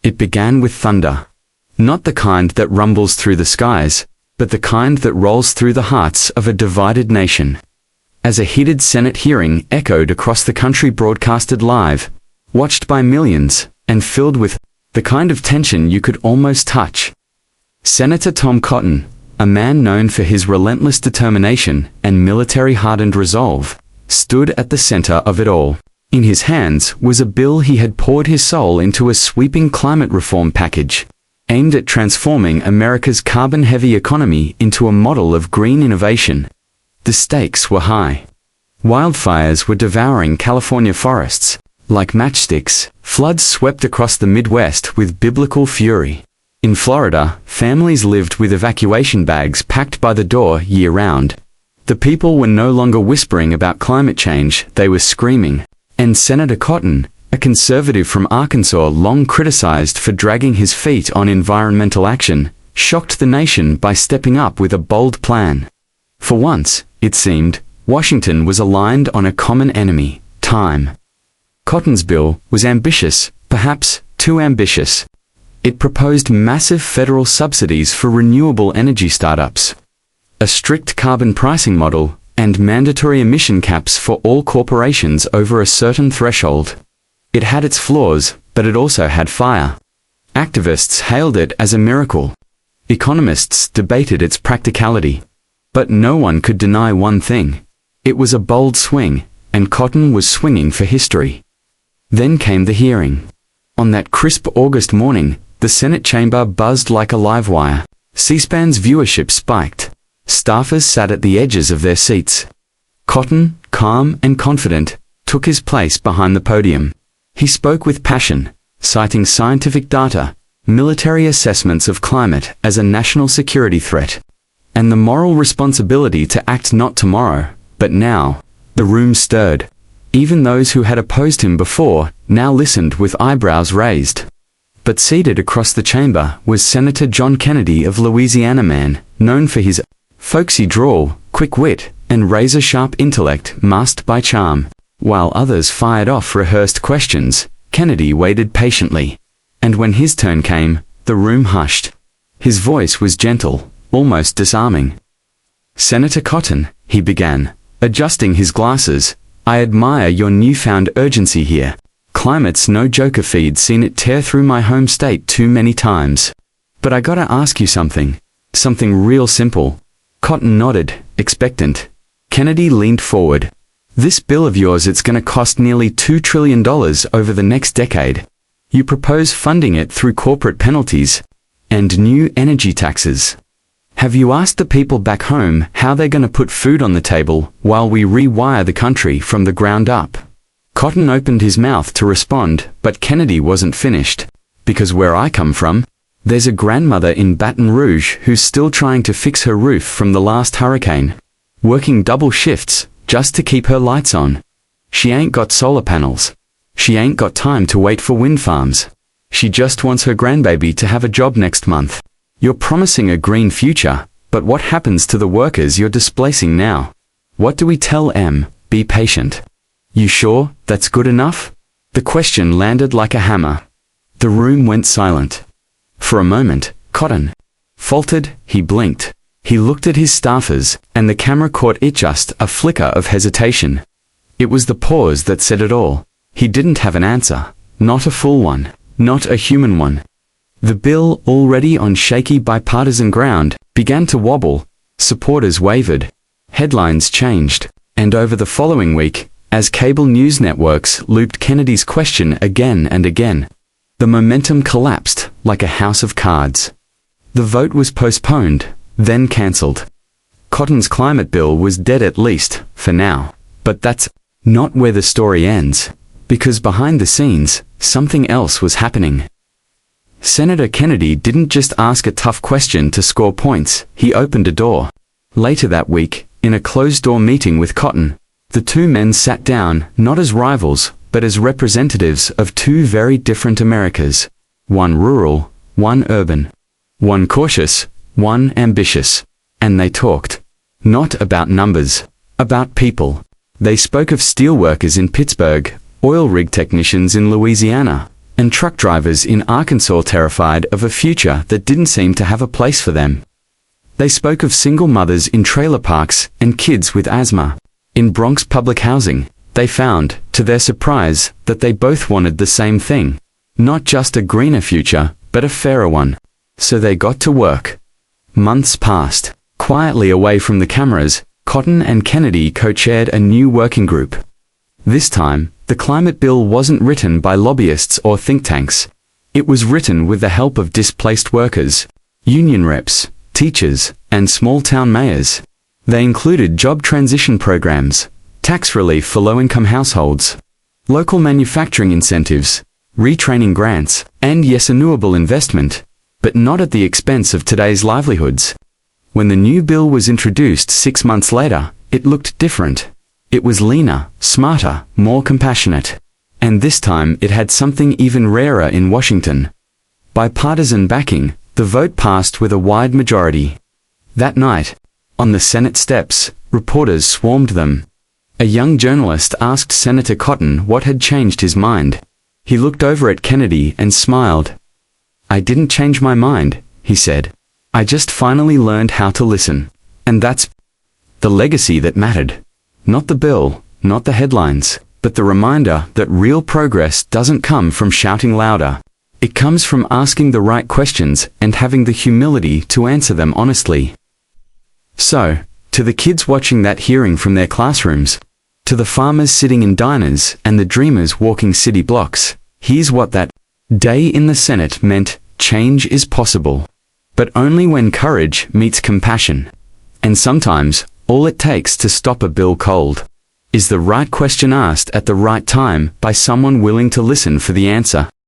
It began with thunder. Not the kind that rumbles through the skies, but the kind that rolls through the hearts of a divided nation. As a heated Senate hearing echoed across the country, broadcasted live, watched by millions, and filled with the kind of tension you could almost touch. Senator Tom Cotton, a man known for his relentless determination and military-hardened resolve, stood at the center of it all. In his hands was a bill he had poured his soul into, a sweeping climate reform package, aimed at transforming America's carbon-heavy economy into a model of green innovation. The stakes were high. Wildfires were devouring California forests. Like matchsticks, floods swept across the Midwest with biblical fury. In Florida, families lived with evacuation bags packed by the door year-round. The people were no longer whispering about climate change, they were screaming. And Senator Cotton, a conservative from Arkansas long criticized for dragging his feet on environmental action, shocked the nation by stepping up with a bold plan. For once, it seemed, Washington was aligned on a common enemy: time. Cotton's bill was ambitious, perhaps too ambitious. It proposed massive federal subsidies for renewable energy startups, a strict carbon pricing model, and mandatory emission caps for all corporations over a certain threshold. It had its flaws, but it also had fire. Activists hailed it as a miracle. Economists debated its practicality. But no one could deny one thing. It was a bold swing, and Cotton was swinging for history. Then came the hearing. On that crisp August morning, the Senate chamber buzzed like a live wire. C-SPAN's viewership spiked. Staffers sat at the edges of their seats. Cotton, calm and confident, took his place behind the podium. He spoke with passion, citing scientific data, military assessments of climate as a national security threat, and the moral responsibility to act not tomorrow, but now. The room stirred. Even those who had opposed him before now listened with eyebrows raised. But seated across the chamber was Senator John Kennedy of Louisiana, man known for his folksy drawl, quick wit, and razor-sharp intellect masked by charm. While others fired off rehearsed questions, Kennedy waited patiently. And when his turn came, the room hushed. His voice was gentle, almost disarming. "Senator Cotton," he began, adjusting his glasses, "I admire your newfound urgency here. Climate's no joker, feed seen it tear through my home state too many times. But I gotta ask you something real simple." Cotton nodded, expectant. Kennedy leaned forward. "This bill of yours, it's gonna cost nearly $2 trillion over the next decade. You propose funding it through corporate penalties and new energy taxes. Have you asked the people back home how they're gonna put food on the table while we rewire the country from the ground up?" Cotton opened his mouth to respond, but Kennedy wasn't finished. "Because where I come from, there's a grandmother in Baton Rouge who's still trying to fix her roof from the last hurricane, working double shifts just to keep her lights on. She ain't got solar panels. She ain't got time to wait for wind farms. She just wants her grandbaby to have a job next month. You're promising a green future, but what happens to the workers you're displacing now? What do we tell them? Be patient. You sure that's good enough?" The question landed like a hammer. The room went silent. For a moment, Cotton faltered. He blinked. He looked at his staffers, and the camera caught it, just a flicker of hesitation. It was the pause that said it all. He didn't have an answer. Not a full one. Not a human one. The bill, already on shaky bipartisan ground, began to wobble. Supporters wavered. Headlines changed. And over the following week, as cable news networks looped Kennedy's question again and again, the momentum collapsed like a house of cards. The vote was postponed, then cancelled. Cotton's climate bill was dead, at least, for now. But that's not where the story ends, because behind the scenes, something else was happening. Senator Kennedy didn't just ask a tough question to score points, he opened a door. Later that week, in a closed-door meeting with Cotton, the two men sat down, not as rivals, but as representatives of two very different Americas. One rural, one urban. One cautious, one ambitious. And they talked. Not about numbers. About people. They spoke of steelworkers in Pittsburgh, oil rig technicians in Louisiana, and truck drivers in Arkansas terrified of a future that didn't seem to have a place for them. They spoke of single mothers in trailer parks and kids with asthma. In Bronx public housing, they found, to their surprise, that they both wanted the same thing. Not just a greener future, but a fairer one. So they got to work. Months passed. Quietly away from the cameras, Cotton and Kennedy co-chaired a new working group. This time, the climate bill wasn't written by lobbyists or think tanks. It was written with the help of displaced workers, union reps, teachers, and small-town mayors. They included job transition programs, tax relief for low-income households, local manufacturing incentives, retraining grants, and yes, renewable investment, but not at the expense of today's livelihoods. When the new bill was introduced 6 months later, it looked different. It was leaner, smarter, more compassionate. And this time it had something even rarer in Washington. Bipartisan backing, the vote passed with a wide majority. That night, on the Senate steps, reporters swarmed them. A young journalist asked Senator Cotton what had changed his mind. He looked over at Kennedy and smiled. "I didn't change my mind," he said. "I just finally learned how to listen. And that's the legacy that mattered. Not the bill, not the headlines, but the reminder that real progress doesn't come from shouting louder. It comes from asking the right questions and having the humility to answer them honestly." So, to the kids watching that hearing from their classrooms, to the farmers sitting in diners and the dreamers walking city blocks, here's what that day in the Senate meant: change is possible. But only when courage meets compassion. And sometimes, all it takes to stop a bill cold is the right question asked at the right time by someone willing to listen for the answer.